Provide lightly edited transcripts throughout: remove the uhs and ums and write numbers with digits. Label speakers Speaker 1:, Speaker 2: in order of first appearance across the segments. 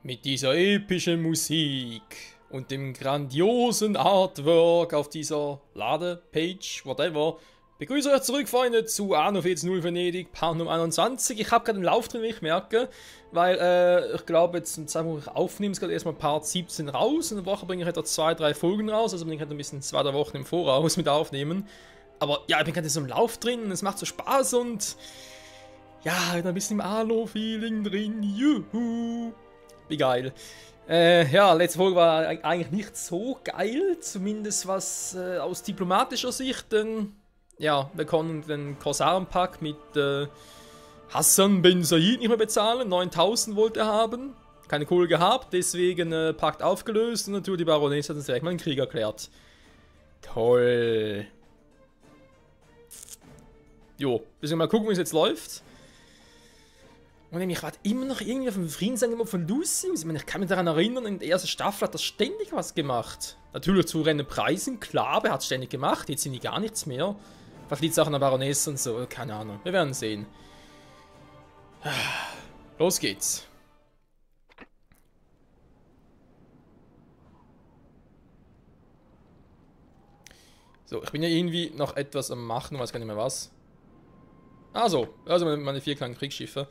Speaker 1: Mit dieser epischen Musik und dem grandiosen Artwork auf dieser Ladepage, whatever, begrüße euch zurück, Freunde, zu Anno 14.0 Venedig, Part Nummer 21. Ich habe gerade einen Lauf drin, wie ich merke, weil ich glaube, jetzt zum Zeitpunkt, wo ich aufnehme, ist gerade erstmal Part 17 raus. In der Woche bringe ich etwa 2-3 Folgen raus, also bin ich halt ein bisschen 2-3 Wochen im Voraus mit Aufnehmen. Aber ja, ich bin gerade so im Lauf drin und es macht so Spaß und ja, ein bisschen im Anno-Feeling drin, juhu. Wie geil. Ja, letzte Folge war eigentlich nicht so geil, zumindest was aus diplomatischer Sicht, denn ja, wir konnten den Korsarenpakt mit Hassan Ben Said nicht mehr bezahlen, 9000 wollte er haben, keine Kohle gehabt, deswegen Pakt aufgelöst und natürlich die Baroness hat uns direkt mal einen Krieg erklärt. Toll. Jo, müssen wir mal gucken, wie es jetzt läuft. Und ich warte immer noch irgendwie auf den Friedensangebot von Lucius. Ich meine, ich kann mich daran erinnern, in der ersten Staffel hat er ständig was gemacht. Natürlich zu horrenden Preisen, klar, aber er hat es ständig gemacht. Jetzt sind die gar nichts mehr. Was liegt es auch an der Baroness und so? Keine Ahnung. Wir werden sehen. Los geht's. So, ich bin ja irgendwie noch etwas am Machen, weiß gar nicht mehr was. Also meine 4 kleinen Kriegsschiffe.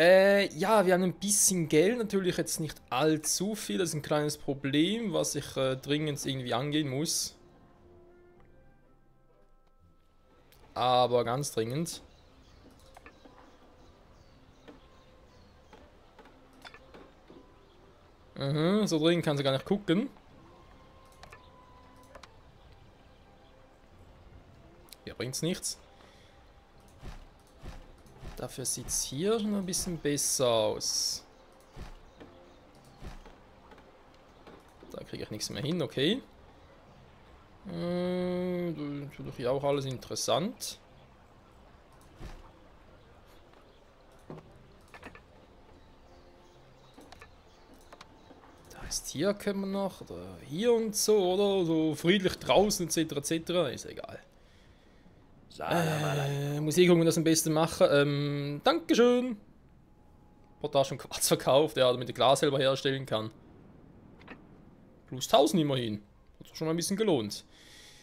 Speaker 1: Ja, wir haben ein bisschen Geld, natürlich jetzt nicht allzu viel, das ist ein kleines Problem, was ich dringend irgendwie angehen muss. Aber ganz dringend. So dringend kann sie gar nicht gucken. Ja, bringt's nichts. Dafür sieht es hier schon ein bisschen besser aus. Da kriege ich nichts mehr hin, okay. Natürlich hier auch alles interessant. Da ist hier können wir noch, oder hier und so, oder so friedlich draußen etc. etc. Ist egal. Muss ich gucken, das am besten machen. Dankeschön. Portage und Quarz verkauft, ja, damit der Glas selber herstellen kann. Plus 1000 immerhin. Hat sich schon mal ein bisschen gelohnt.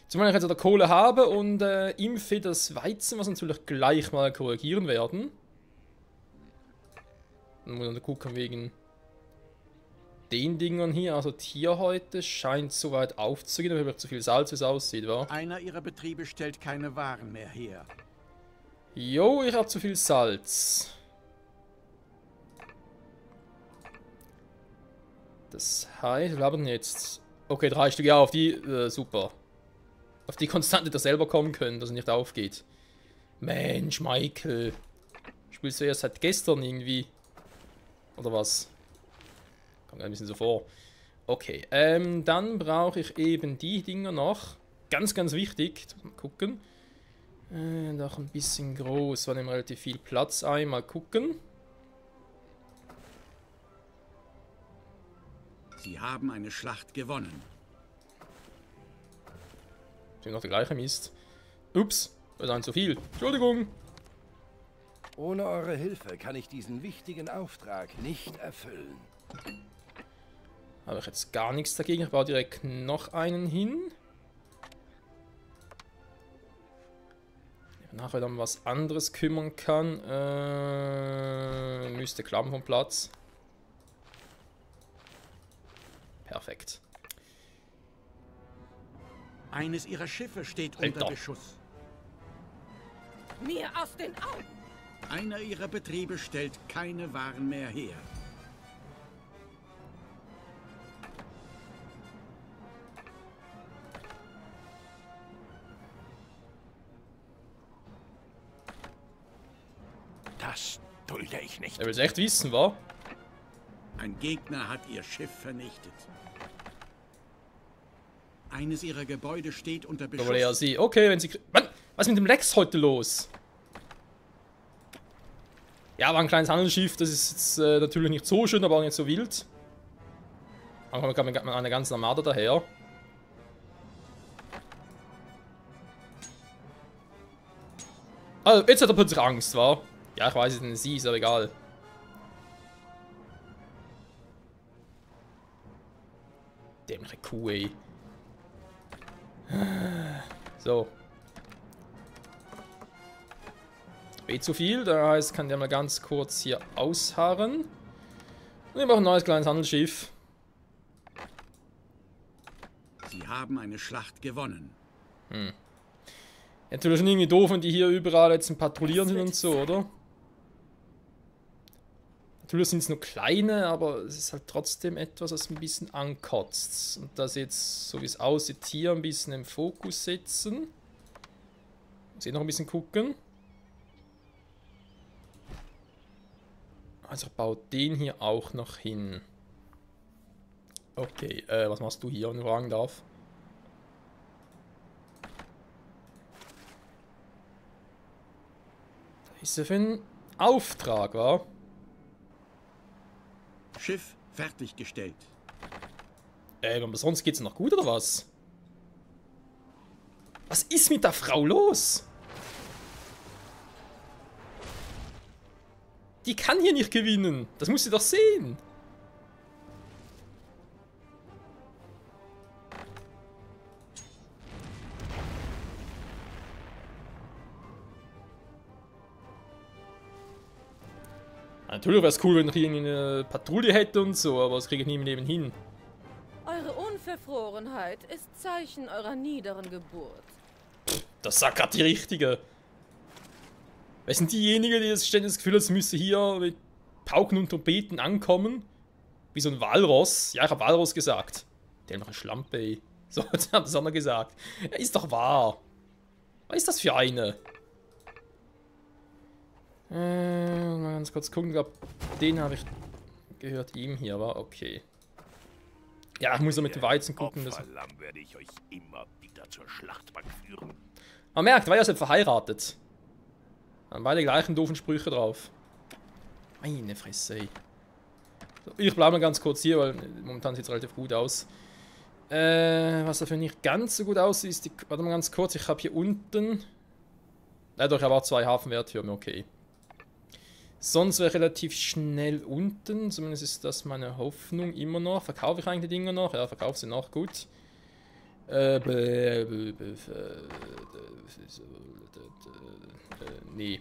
Speaker 1: Zumal ich jetzt der Kohle habe und impfe das Weizen, was wir natürlich gleich mal korrigieren werden. Dann muss man gucken wegen den Dingern hier. Also Tier heute scheint soweit aufzugehen, aber ich habe zu viel Salz, wie es aussieht, wa?
Speaker 2: Einer ihrer Betriebe stellt keine Waren mehr her.
Speaker 1: Jo, ich habe zu viel Salz. Das heißt, wir haben jetzt... Okay, 3 Stück, ja, auf die, super. Auf die Konstante da selber kommen können, dass es nicht aufgeht. Mensch, Michael. Spielst du erst seit gestern irgendwie? Oder was? Kommt ein bisschen so vor. Okay, dann brauche ich eben die Dinger noch. Ganz, ganz wichtig. Mal gucken. Noch ein bisschen groß. Wir nehmen relativ viel Platz ein. Mal gucken.
Speaker 2: Sie haben eine Schlacht gewonnen.
Speaker 1: Ist noch der gleiche Mist. Ups, das ist ein zu viel. Entschuldigung.
Speaker 3: Ohne eure Hilfe kann ich diesen wichtigen Auftrag nicht erfüllen.
Speaker 1: Habe ich jetzt gar nichts dagegen. Ich baue direkt noch einen hin. Nachher dann was anderes kümmern kann. Müsste klappen vom Platz. Perfekt.
Speaker 2: Eines ihrer Schiffe steht
Speaker 1: Alter.
Speaker 2: unter Beschuss.
Speaker 4: Mir aus den Augen!
Speaker 2: Einer ihrer Betriebe stellt keine Waren mehr her.
Speaker 3: Das dulde ich nicht.
Speaker 1: Er will es echt wissen, wa?
Speaker 2: Ein Gegner hat ihr Schiff vernichtet. Eines ihrer Gebäude steht unter
Speaker 1: Da will er
Speaker 2: Beschuss.
Speaker 1: sie. Okay, wenn sie. Mann, was ist mit dem Lex heute los? Ja, war ein kleines Handelsschiff, das ist jetzt natürlich nicht so schön, aber auch nicht so wild. Aber man kann eine ganze Armada daher. Also, jetzt hat er plötzlich Angst, wa? Ja, ich weiß es nicht, sie ist aber egal. Dämliche Kuh, ey. So. Zu viel, das heißt, kann der mal ganz kurz hier ausharren. Und wir brauchen ein neues kleines Handelsschiff.
Speaker 2: Sie haben eine Schlacht gewonnen.
Speaker 1: Natürlich schon irgendwie doof, wenn die hier überall jetzt im Patrouillieren sind und so, oder? Natürlich sind es nur kleine, aber es ist halt trotzdem etwas, was ein bisschen ankotzt. Und das jetzt, so wie es aussieht, hier ein bisschen im Fokus setzen. Muss noch ein bisschen gucken. Also baut den hier auch noch hin. Okay, was machst du hier, wenn ich fragen darf? Da ist er für einen Auftrag, wa?
Speaker 2: Schiff fertiggestellt.
Speaker 1: Aber sonst geht's noch gut, oder was? Was ist mit der Frau los? Die kann hier nicht gewinnen. Das musst du doch sehen. Natürlich wäre es cool, wenn ich hier eine Patrouille hätte und so, aber das kriege ich nie im Leben hin.
Speaker 4: Eure Unverfrorenheit ist Zeichen eurer niederen Geburt.
Speaker 1: Das sagt gerade die Richtige. Wer sind diejenigen, die jetzt ständig das Gefühl haben, sie müssen hier mit Pauken und Trompeten ankommen? Wie so ein Walross. Ja, ich habe Walross gesagt. Der noch eine Schlampe, ey. So, jetzt hat das auch noch gesagt. Ja, ist doch wahr. Was ist das für eine? Mal ganz kurz gucken, ich glaube, den habe ich gehört, ihm hier war. Okay. Ja, ich muss ja mit dem Weizen gucken. Das
Speaker 3: werde ich euch immer wieder zur Schlachtbank führen.
Speaker 1: Man merkt, weil er sind verheiratet. Haben beide gleichen doofen Sprüche drauf. Meine Fresse, ey. So, ich bleibe mal ganz kurz hier, weil momentan sieht es relativ gut aus. Was dafür nicht ganz so gut aussieht, ist die. Warte mal ganz kurz, ich habe hier unten. Ja, doch, ich habe auch 2 Hafenwerttürme, okay. Sonst wäre relativ schnell unten, zumindest ist das meine Hoffnung immer noch. Verkaufe ich eigentlich die Dinger noch? Ja, verkaufe sie noch, gut. Nee.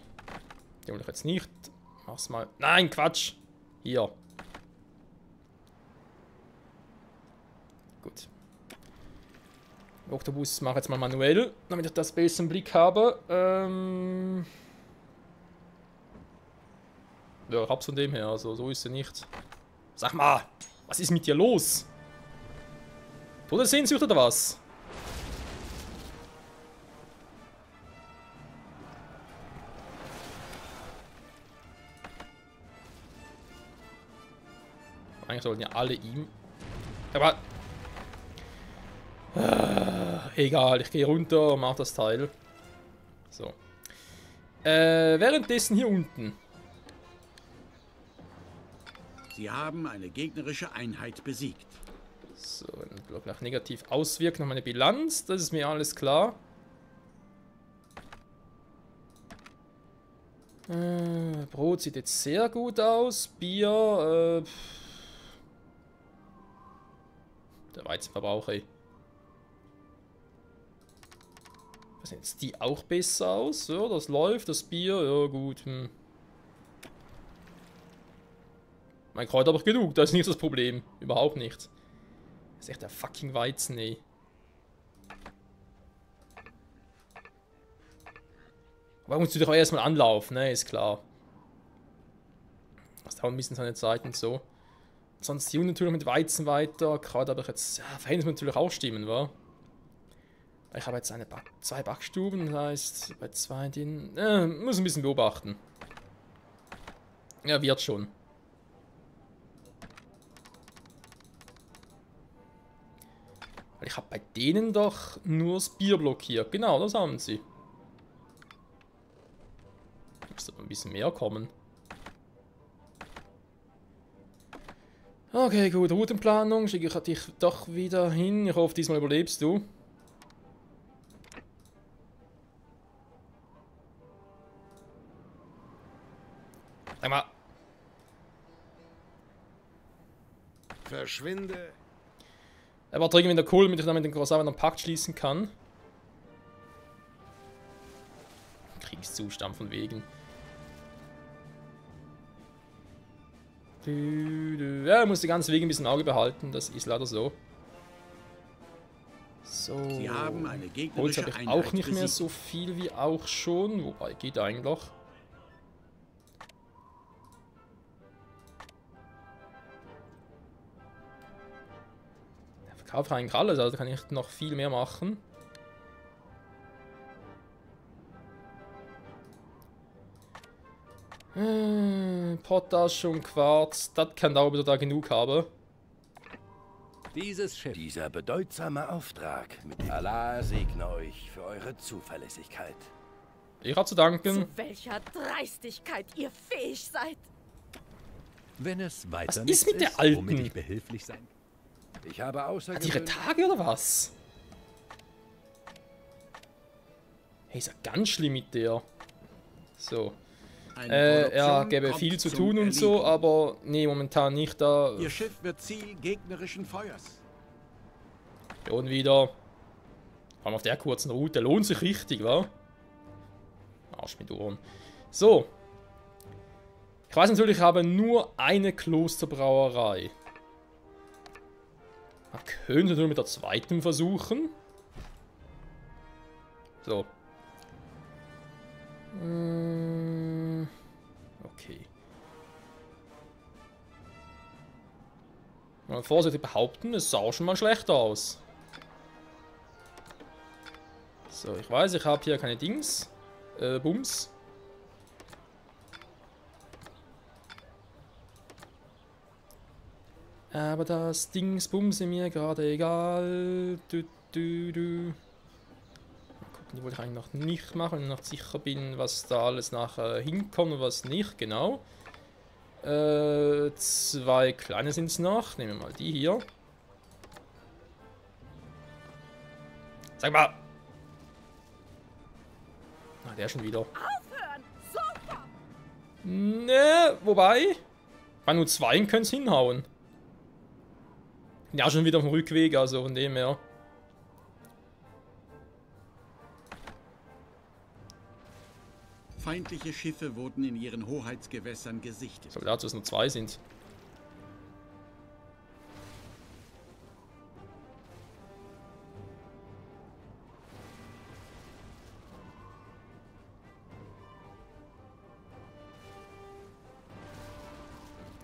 Speaker 1: Die will ich jetzt nicht. Mach's mal. Nein, Quatsch! Hier. Gut. Oktobus mache ich jetzt mal manuell, damit ich das besser im Blick habe. Ja, ich hab's von dem her, also so ist sie nicht. Sag mal, was ist mit dir los? Todessehnsucht oder was? Eigentlich sollten ja alle ihm. Aber. Egal, ich gehe runter und mach das Teil. So. Währenddessen hier unten.
Speaker 2: Sie haben eine gegnerische Einheit besiegt.
Speaker 1: So, ein Block nach negativ auswirken auf meine Bilanz, das ist mir alles klar. Brot sieht jetzt sehr gut aus. Bier, der Weizenverbrauch, ey. Sehen jetzt die auch besser aus? Ja, das läuft, das Bier, ja gut. Mein Kräuter habe ich genug, das ist nicht das Problem. Überhaupt nicht. Das ist echt der fucking Weizen, ey. Aber musst du doch erstmal anlaufen, ne, ist klar. Das dauert ein bisschen seine Zeit und so. Sonst hier natürlich mit Weizen weiter. Gerade habe ich jetzt. Ja, Verhältnis muss natürlich auch stimmen, wa? Ich habe jetzt 2 Backstuben, das heißt, bei 2 den. Muss ein bisschen beobachten. Ja, wird schon. Weil ich habe bei denen doch nur das Bier blockiert. Genau, das haben sie. Müsste ein bisschen mehr kommen. Okay, gut. Routenplanung schicke ich dich doch wieder hin. Ich hoffe, diesmal überlebst du. Sag mal.
Speaker 3: Verschwinde.
Speaker 1: Er war dringend in der Kohle, damit ich dann mit den Kurosawa einen Pakt schließen kann. Kriegszustand von wegen. Ja, er muss die ganzen Wege ein bisschen im Auge behalten, das ist leider so. So.
Speaker 2: Sie haben eine
Speaker 1: Holz
Speaker 2: gegnerische
Speaker 1: habe ich
Speaker 2: Einheit
Speaker 1: auch nicht mehr
Speaker 2: besiegt.
Speaker 1: so viel wie auch schon, wobei geht eigentlich. Ich verkaufe eigentlich alles, also kann ich noch viel mehr machen. Potash und Quarz, das kann dauern, bis ich da genug habe.
Speaker 3: Dieses Schiff. Dieser bedeutsame Auftrag. Mit Allah segne euch für eure Zuverlässigkeit.
Speaker 1: Ich habe zu danken.
Speaker 4: Zu welcher Dreistigkeit ihr fähig seid.
Speaker 5: Wenn es weiter
Speaker 1: Was ist mit der Alten?
Speaker 5: womit ich behilflich sein?
Speaker 3: Ich habe
Speaker 1: Hat ihre
Speaker 3: außergewöhnlich...
Speaker 1: Tage oder was? Hey, ist ja ganz schlimm mit der. So.
Speaker 2: Eine
Speaker 1: Ja,
Speaker 2: Produktion
Speaker 1: gäbe
Speaker 2: kommt
Speaker 1: viel zu
Speaker 2: zum
Speaker 1: tun und so,
Speaker 2: Erliegen.
Speaker 1: aber nee, momentan nicht da.
Speaker 2: Ihr Schiff wird Ziel gegnerischen Feuers.
Speaker 1: Und wieder. Vor allem auf der kurzen Route. Lohnt sich richtig, wa? Arsch mit Ohren. So. Ich weiß natürlich, ich habe nur eine Klosterbrauerei. Man könnte nur mit der zweiten versuchen. So. Okay. Mal vorsichtig behaupten, es sah schon mal schlechter aus. So, ich weiß, ich habe hier keine Dings. Bums. Aber das Dingsbums ist mir gerade egal. Mal gucken, die wollte ich eigentlich noch nicht machen, wenn ich noch sicher bin, was da alles nachher hinkommt und was nicht, genau. Zwei kleine sind es noch. Nehmen wir mal die hier. Sag mal! Ah, der schon wieder.
Speaker 4: Aufhören! Sofort!
Speaker 1: Ne, wobei. Bei nur zwei können es hinhauen. Ja, schon wieder auf dem Rückweg, also von dem her.
Speaker 2: Feindliche Schiffe wurden in ihren Hoheitsgewässern gesichtet.
Speaker 1: So, dazu, dass nur zwei sind.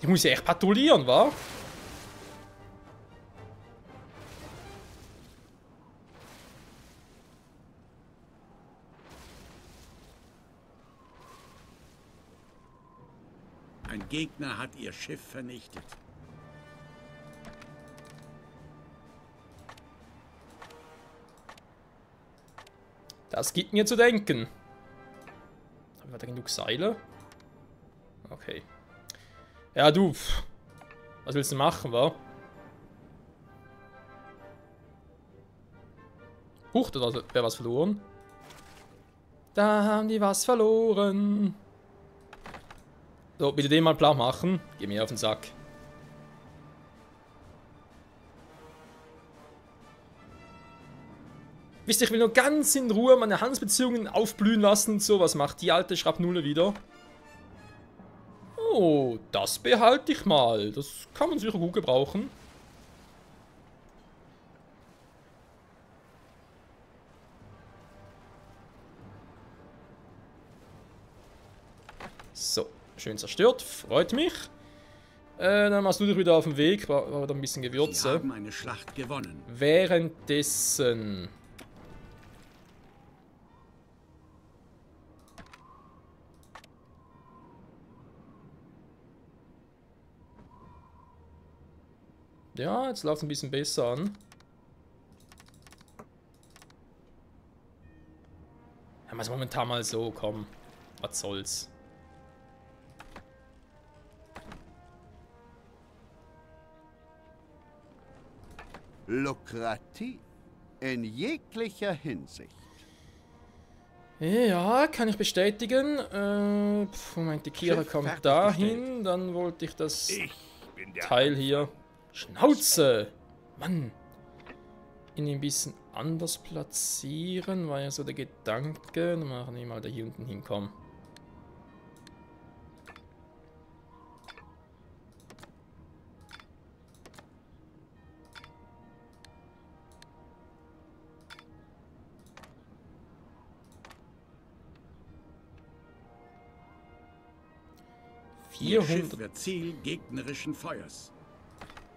Speaker 1: Ich muss ja echt patrouillieren, wa?
Speaker 2: Ein Gegner hat ihr Schiff vernichtet.
Speaker 1: Das gibt mir zu denken. Haben wir da genug Seile? Okay. Ja, du. Was willst du machen, wa? Huch, da wäre was verloren. Da haben die was verloren. So, bitte den mal blau machen. Geh mir auf den Sack. Wisst ihr, ich will nur ganz in Ruhe meine Handelsbeziehungen aufblühen lassen und so. Was macht die alte Schrapnulle wieder? Oh, das behalte ich mal. Das kann man sicher gut gebrauchen. So, schön zerstört. Freut mich. Dann machst du dich wieder auf den Weg. War da ein bisschen
Speaker 2: Sie
Speaker 1: Gewürze.
Speaker 2: haben eine Schlacht gewonnen.
Speaker 1: Währenddessen... Ja, jetzt läuft es ein bisschen besser an. Haben wir es momentan mal so, komm. Was soll's.
Speaker 6: Lukrativ. In jeglicher Hinsicht.
Speaker 1: Ja, kann ich bestätigen. Moment, die Kira
Speaker 6: Schiff
Speaker 1: kommt
Speaker 6: fertiggestellt.
Speaker 1: dahin. Dann wollte ich das
Speaker 3: Ich bin der
Speaker 1: Teil hier... Schnauze! Mann! ihn ein bisschen anders platzieren, war ja so der Gedanke. Dann machen wir mal da hier unten hinkommen.
Speaker 2: Ihr Schiff wird Ziel gegnerischen Feuers.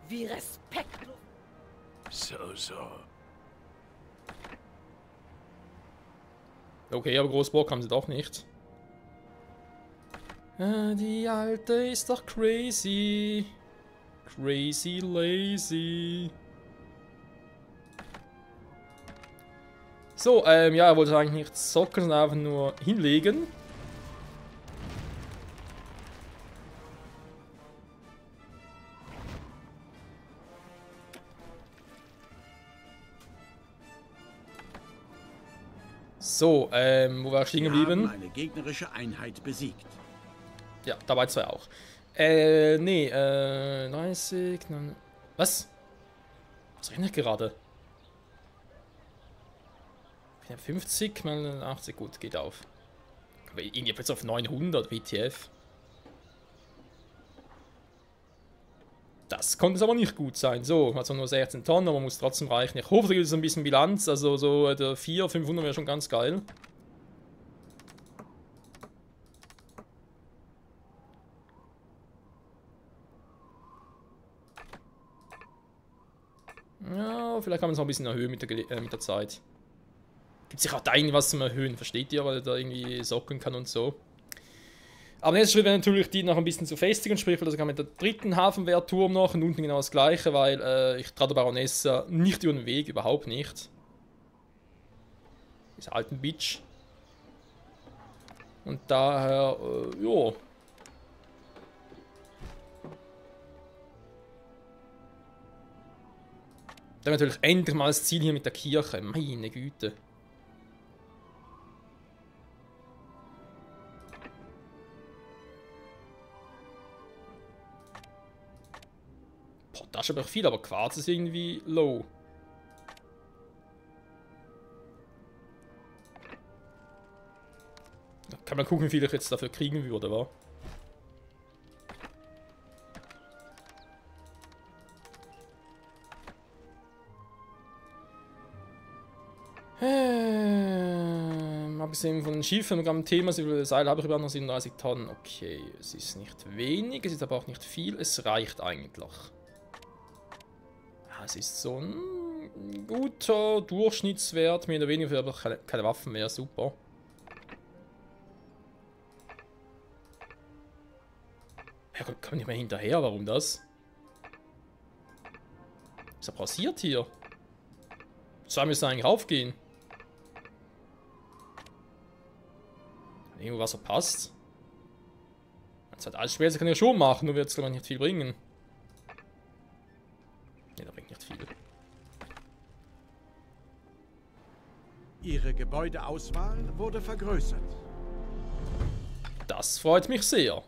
Speaker 4: Wie respektlos.
Speaker 3: So.
Speaker 1: Okay, aber Großburg haben sie doch nicht. Die Alte ist doch crazy. Crazy lazy. So, ja, er wollte eigentlich nicht zocken, sondern einfach nur hinlegen. So, wo war ich stehen geblieben?
Speaker 2: Eine gegnerische Einheit besiegt.
Speaker 1: Ja, dabei 2 auch. Nee, 30, was? Was rechne ich gerade? 50 mal 80, gut, geht auf. Aber irgendwie jetzt auf 900 WTF. Das konnte es aber nicht gut sein. So, hat zwar nur 16 Tonnen, aber muss trotzdem reichen. Ich hoffe, da gibt es ein bisschen Bilanz. Also so der 400, 500 wäre schon ganz geil. Ja, vielleicht kann man es noch ein bisschen erhöhen mit der Zeit. Gibt sich auch da irgendwas zum Erhöhen, versteht ihr, weil er da irgendwie socken kann und so. Aber der nächste Schritt wäre natürlich, die noch ein bisschen zu festigen, sprich, also kann mit der dritten Hafenwehrturm noch und unten genau das gleiche, weil ich traue der Baronessa nicht über den Weg, überhaupt nicht. Diese alten Bitch. Und daher, ja. Dann natürlich endlich mal das Ziel hier mit der Kirche, meine Güte. Das ist aber viel, aber Quarz ist irgendwie low. Da kann man gucken, wie viel ich jetzt dafür kriegen würde, wa? Abgesehen von den Schiffen und am Thema, Seil habe ich über noch 37 Tonnen. Okay, es ist nicht wenig, es ist aber auch nicht viel, es reicht eigentlich. Es ist so ein guter Durchschnittswert, mehr oder weniger, aber keine Waffen mehr, super. Ja, kommt nicht mehr hinterher, warum das? Was ist da passiert hier? 2 müssen eigentlich raufgehen. Irgendwo was verpasst. Das hat alles schwer, das kann ich schon machen, nur wird es glaube ich nicht viel bringen. Ne, da bringt nicht viel.
Speaker 2: Ihre Gebäudeauswahl wurde vergrößert.
Speaker 1: Das freut mich sehr.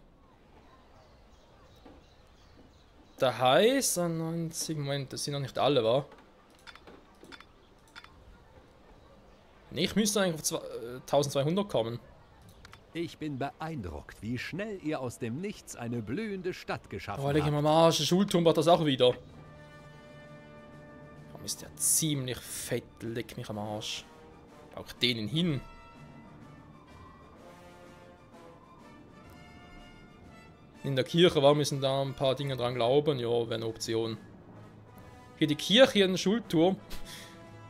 Speaker 1: Da heißt 90, Moment, das sind noch nicht alle, wa? Ne, ich müsste eigentlich auf 1200 kommen.
Speaker 5: Ich bin beeindruckt, wie schnell ihr aus dem Nichts eine blühende Stadt geschaffen
Speaker 1: Oh, leg ich mal am Arsch, der Schulturm macht das auch wieder. Warum ist der ziemlich fett, leck mich am Arsch. Auch denen hin. In der Kirche, warum müssen da ein paar Dinge dran glauben? Ja, wäre eine Option. Hier die Kirche, hier ein Schulturm.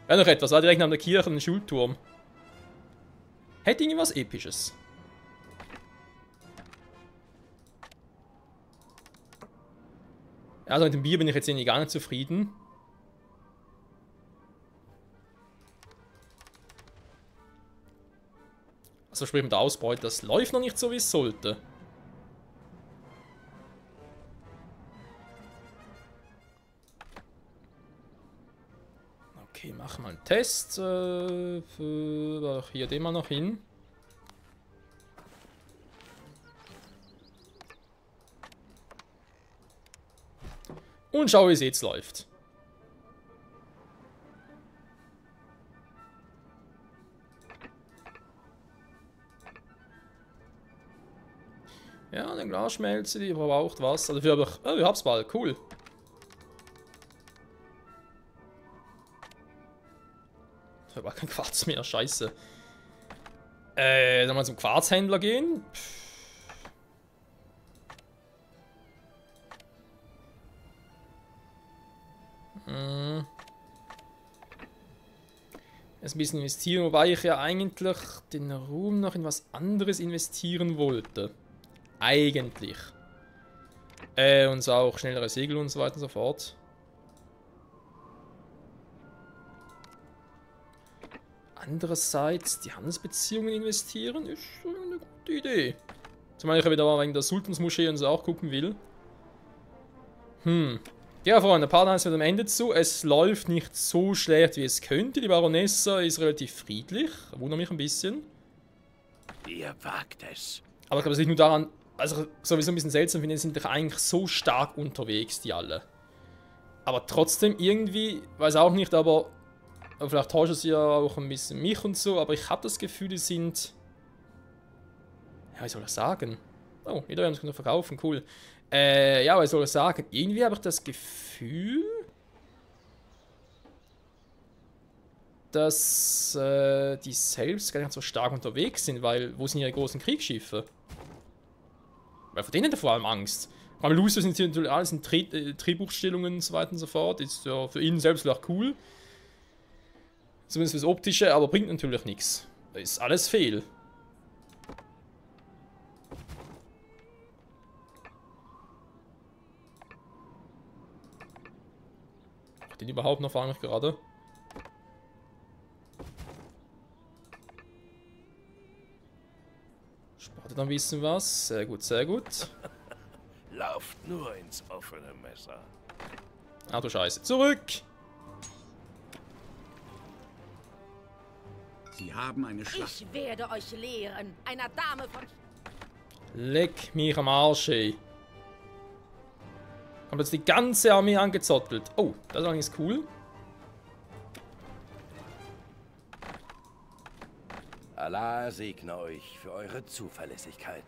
Speaker 1: Wäre noch etwas, direkt neben der Kirche ein Schulturm. Hätte irgendwas Episches. Also mit dem Bier bin ich jetzt irgendwie gar nicht zufrieden. Also sprich mit der Ausbeute, das läuft noch nicht so, wie es sollte. Okay, machen wir einen Test. Für hier den mal noch hin. Und schau, wie es jetzt läuft. Glasschmelze, die verbraucht was. Also dafür habe ich... Oh, ich hab's bald. Cool. Ich habe kein Quarz mehr. Scheiße. Dann mal zum Quarzhändler gehen. Jetzt ein bisschen investieren, wobei ich ja eigentlich den Ruhm noch in was anderes investieren wollte. Eigentlich. Und so auch schnellere Segel und so weiter und so fort. Andererseits, die Handelsbeziehungen investieren ist eine gute Idee. Zumal ich ja wieder wegen der Sultansmoschee und so auch gucken will. Ja, Freunde, der Part 1 wird am Ende zu. Es läuft nicht so schlecht, wie es könnte. Die Baronessa ist relativ friedlich. Wundert mich ein bisschen.
Speaker 3: Ihr wagt es.
Speaker 1: Aber ich glaube, es liegt nur daran, also sowieso ein bisschen seltsam finde, sind doch eigentlich so stark unterwegs, die alle. Aber trotzdem irgendwie, weiß auch nicht, aber vielleicht täuschen sie ja auch ein bisschen mich und so, aber ich habe das Gefühl, die sind... Ja, wie soll ich sagen? Oh, wieder werden sie verkaufen, cool. Ja, was soll ich sagen? Irgendwie habe ich das Gefühl, dass die selbst gar nicht so stark unterwegs sind, weil wo sind ihre großen Kriegsschiffe? Weil vor denen hat er vor allem Angst. Weil Lucius sind hier natürlich alles in Drehbuchstellungen und so weiter und so fort. Ist ja für ihn selbst vielleicht cool. Zumindest fürs Optische, aber bringt natürlich nichts. Da ist alles fehl. Den überhaupt noch fahren gerade? Spart dann ein bisschen was. Sehr gut, sehr gut.
Speaker 3: Lauft nur ins offene Messer.
Speaker 1: Ach du Scheiße. Zurück!
Speaker 2: Sie haben eine Schlacht.
Speaker 4: Ich werde euch lehren, einer Dame von...
Speaker 1: Leck mich am Arsch, ey. Kommt jetzt die ganze Armee angezottelt. Oh, das ist allerdings cool.
Speaker 3: Allah segne euch für eure Zuverlässigkeit.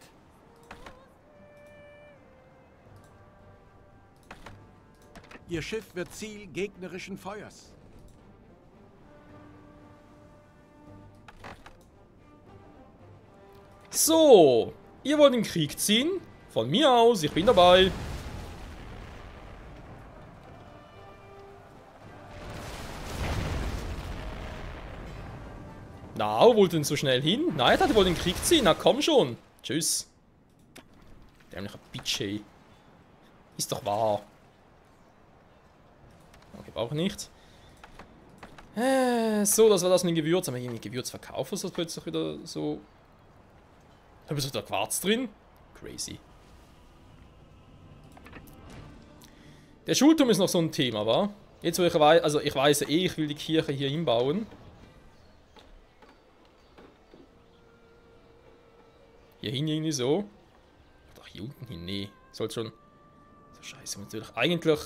Speaker 2: Ihr Schiff wird Ziel gegnerischen Feuers.
Speaker 1: So, ihr wollt in den Krieg ziehen? Von mir aus, ich bin dabei. Na, wo wollt ihr denn so schnell hin? Nein, der wollte den Krieg ziehen. Na komm schon. Tschüss. Dämlicher Bitch, ey. Ist doch wahr. Okay, brauche ich nicht. So, das war das mit den Gewürzen. Haben wir irgendwie Gewürz verkaufen? Ist das plötzlich wieder so... Da ist da Quarz drin? Crazy. Der Schulturm ist noch so ein Thema, wa? Jetzt, wo ich weiß, also ich weiß ja eh, ich will die Kirche hier hinbauen. Hier hin irgendwie so. Ach, hier unten hin, nee. Sollte schon... So scheiße, natürlich. Eigentlich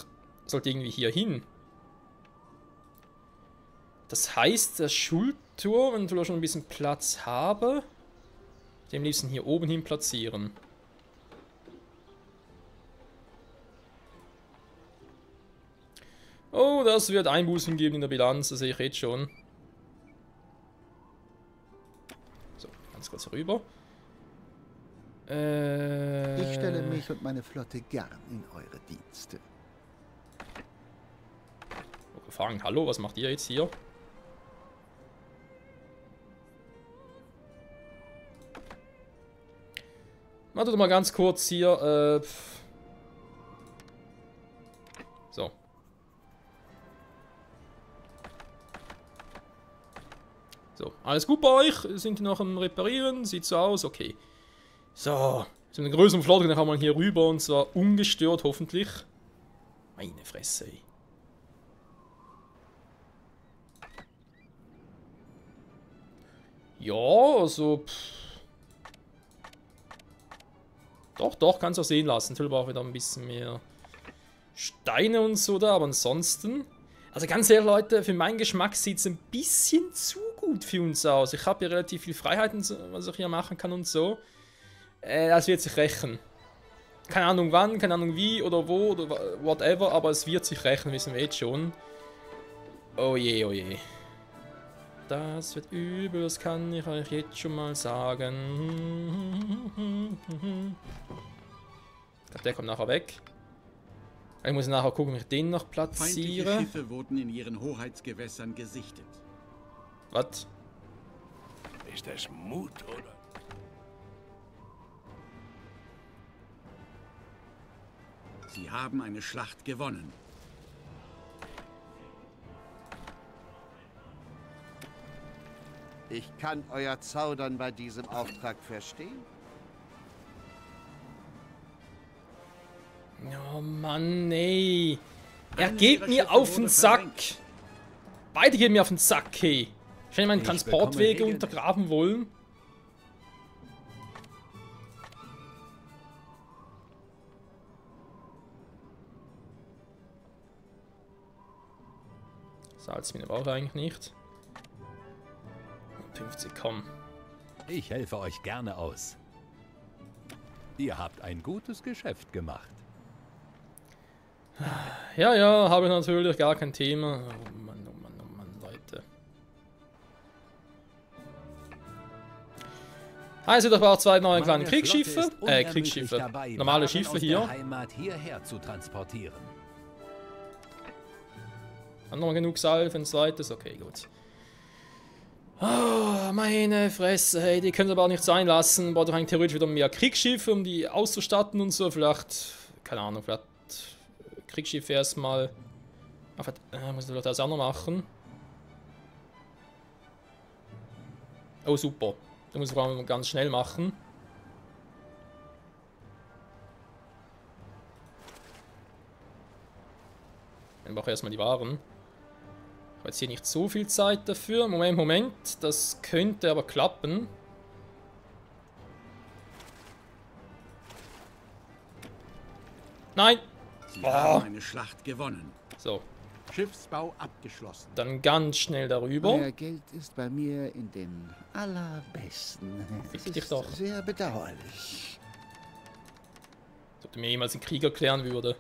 Speaker 1: sollte irgendwie hier hin. Das heißt, der Schulturm, wenn du schon ein bisschen Platz habe, den liebsten hier oben hin platzieren. Oh, das wird Einbußen geben in der Bilanz, das sehe ich jetzt schon. So, ganz kurz rüber.
Speaker 7: Ich stelle mich und meine Flotte gern in eure Dienste.
Speaker 1: Gefangen, hallo, was macht ihr jetzt hier? Warte doch mal ganz kurz hier. So. So, alles gut bei euch? Sind die noch am Reparieren? Sieht so aus? Okay. So, so eine größere Flotte, dann kann man hier rüber und zwar ungestört, hoffentlich. Meine Fresse, ey. Ja, also... Doch, kannst du auch sehen lassen. Natürlich brauche ich wieder ein bisschen mehr Steine und so da, aber ansonsten... Also ganz ehrlich, Leute, für meinen Geschmack sieht es ein bisschen zu gut für uns aus. Ich habe hier relativ viel Freiheiten, was ich hier machen kann und so. Das wird sich rächen. Keine Ahnung wann, keine Ahnung wie oder wo oder whatever, aber es wird sich rechnen, wissen wir jetzt schon. Oh je, oh je. Das wird übel, das kann ich euch jetzt schon mal sagen. Ich glaube, der kommt nachher weg. Ich muss nachher gucken, ob ich den noch platziere.
Speaker 2: Feindliche Schiffe wurden in ihren Hoheitsgewässern gesichtet.
Speaker 1: Was?
Speaker 3: Ist das Mut, oder?
Speaker 2: Sie haben eine Schlacht gewonnen.
Speaker 6: Ich kann euer Zaudern bei diesem Auftrag verstehen.
Speaker 1: Oh Mann, nee. Er
Speaker 2: Eines
Speaker 1: geht
Speaker 2: ihrer
Speaker 1: mir
Speaker 2: Schiffe
Speaker 1: auf den
Speaker 2: wurde
Speaker 1: Sack.
Speaker 2: versenkt.
Speaker 1: Beide gehen mir auf den Sack, hey. Wenn meine
Speaker 5: Ich
Speaker 1: Transportwege
Speaker 5: bekomme
Speaker 1: untergraben wollen. Salzmine brauche ich eigentlich nicht. 50, komm.
Speaker 5: Ich helfe euch gerne aus. Ihr habt ein gutes Geschäft gemacht.
Speaker 1: Ja, ja, habe ich natürlich, gar kein Thema. Oh Mann, oh Mann, oh Mann, Leute. Also, da braucht zwei neue kleine
Speaker 5: Meine
Speaker 1: Kriegsschiffe.
Speaker 5: Flotte ist unermüdlich
Speaker 1: Kriegsschiffe.
Speaker 5: dabei,
Speaker 1: Normale
Speaker 5: Waren
Speaker 1: Schiffe
Speaker 5: aus
Speaker 1: hier.
Speaker 5: der Heimat hierher zu transportieren.
Speaker 1: Haben noch mal genug Salve, ein zweites? Okay, gut. Oh, meine Fresse, hey, die können aber auch nicht sein lassen. Braucht doch eigentlich theoretisch wieder mehr Kriegsschiffe, um die auszustatten und so. Vielleicht, keine Ahnung, vielleicht Kriegsschiffe erstmal. Muss ich vielleicht das auch noch machen. Oh, super. Da muss ich vor allem ganz schnell machen. Dann brauche ich erstmal die Waren. Ich habe jetzt hier nicht so viel Zeit dafür. Moment. Das könnte aber klappen. Nein!
Speaker 2: Sie haben eine Schlacht gewonnen.
Speaker 1: So,
Speaker 2: Schiffsbau abgeschlossen.
Speaker 1: dann ganz schnell darüber.
Speaker 7: Euer Geld ist bei mir in den allerbesten. Es
Speaker 1: dich
Speaker 7: ist
Speaker 1: doch.
Speaker 7: sehr bedauerlich.
Speaker 1: Als ob er mir jemals einen Krieg erklären würde.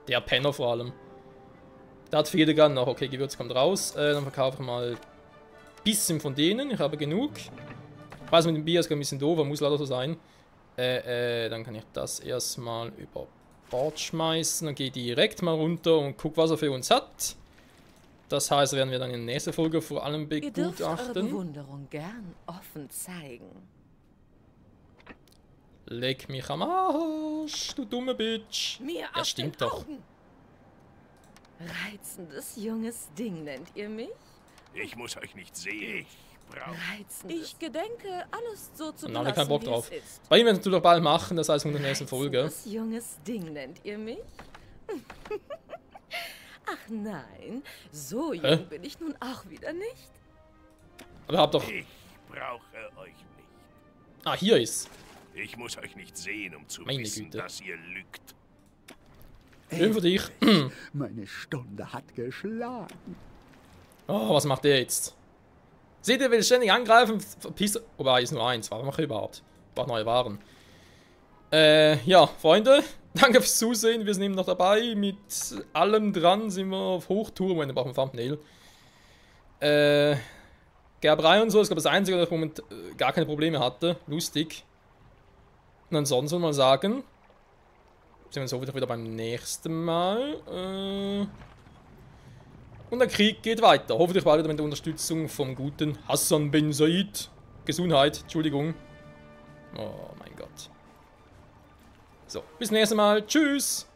Speaker 1: Der Penner vor allem. Da hat Fedegan noch. Okay, Gewürz kommt raus. Dann verkaufe ich mal ein bisschen von denen. Ich habe genug. Ich weiß, mit dem Bier ist ein bisschen doof, aber muss leider so sein. Dann kann ich das erstmal über Bord schmeißen. Dann gehe ich direkt mal runter und gucke, was er für uns hat. Das heißt, werden wir dann in der nächsten Folge vor allem
Speaker 4: Ihr dürft eure
Speaker 1: begutachten.
Speaker 4: Bewunderung gern offen zeigen.
Speaker 1: Leck mich am Arsch, du dumme Bitch.
Speaker 4: Mir
Speaker 1: Ja,
Speaker 4: aus
Speaker 1: stimmt
Speaker 4: den
Speaker 1: doch.
Speaker 4: Augen. Reizendes junges Ding nennt ihr mich?
Speaker 3: Ich muss euch nicht sehen.
Speaker 4: Ich gedenke, alles so zu
Speaker 1: Und alle
Speaker 4: belassen,
Speaker 1: keinen Bock
Speaker 4: wie
Speaker 1: drauf.
Speaker 4: es ist.
Speaker 1: Bei ihm werden wir natürlich bald machen, das heißt in der nächsten Folge.
Speaker 4: Reizendes junges Ding nennt ihr mich? Ach nein, so jung bin ich nun auch wieder nicht.
Speaker 1: Aber ihr habt doch...
Speaker 3: Ich brauche euch nicht.
Speaker 1: Ah, hier ist.
Speaker 3: Ich muss euch nicht sehen, um zu
Speaker 1: Meine
Speaker 3: wissen,
Speaker 1: Güte.
Speaker 3: dass ihr lügt.
Speaker 1: Schön für dich.
Speaker 7: Meine Stunde hat geschlagen.
Speaker 1: Oh, was macht der jetzt? Seht ihr, will ständig angreifen. Verpisst. Wobei, ist nur eins. Was mache ich überhaupt? Ich brauche neue Waren. Ja, Freunde. Danke fürs Zusehen. Wir sind eben noch dabei. Mit allem dran sind wir auf Hochtour. Moment, wir brauchen ein Thumbnail. Gerberei und so ist, glaube ich, das Einzige, das ich im Moment gar keine Probleme hatte. Lustig. Und ansonsten soll man sagen, sehen wir uns so wieder beim nächsten Mal. Und der Krieg geht weiter. Hoffentlich bald wieder mit der Unterstützung vom guten Hassan bin Said. Gesundheit, Entschuldigung. Oh mein Gott. So, bis zum nächsten Mal. Tschüss.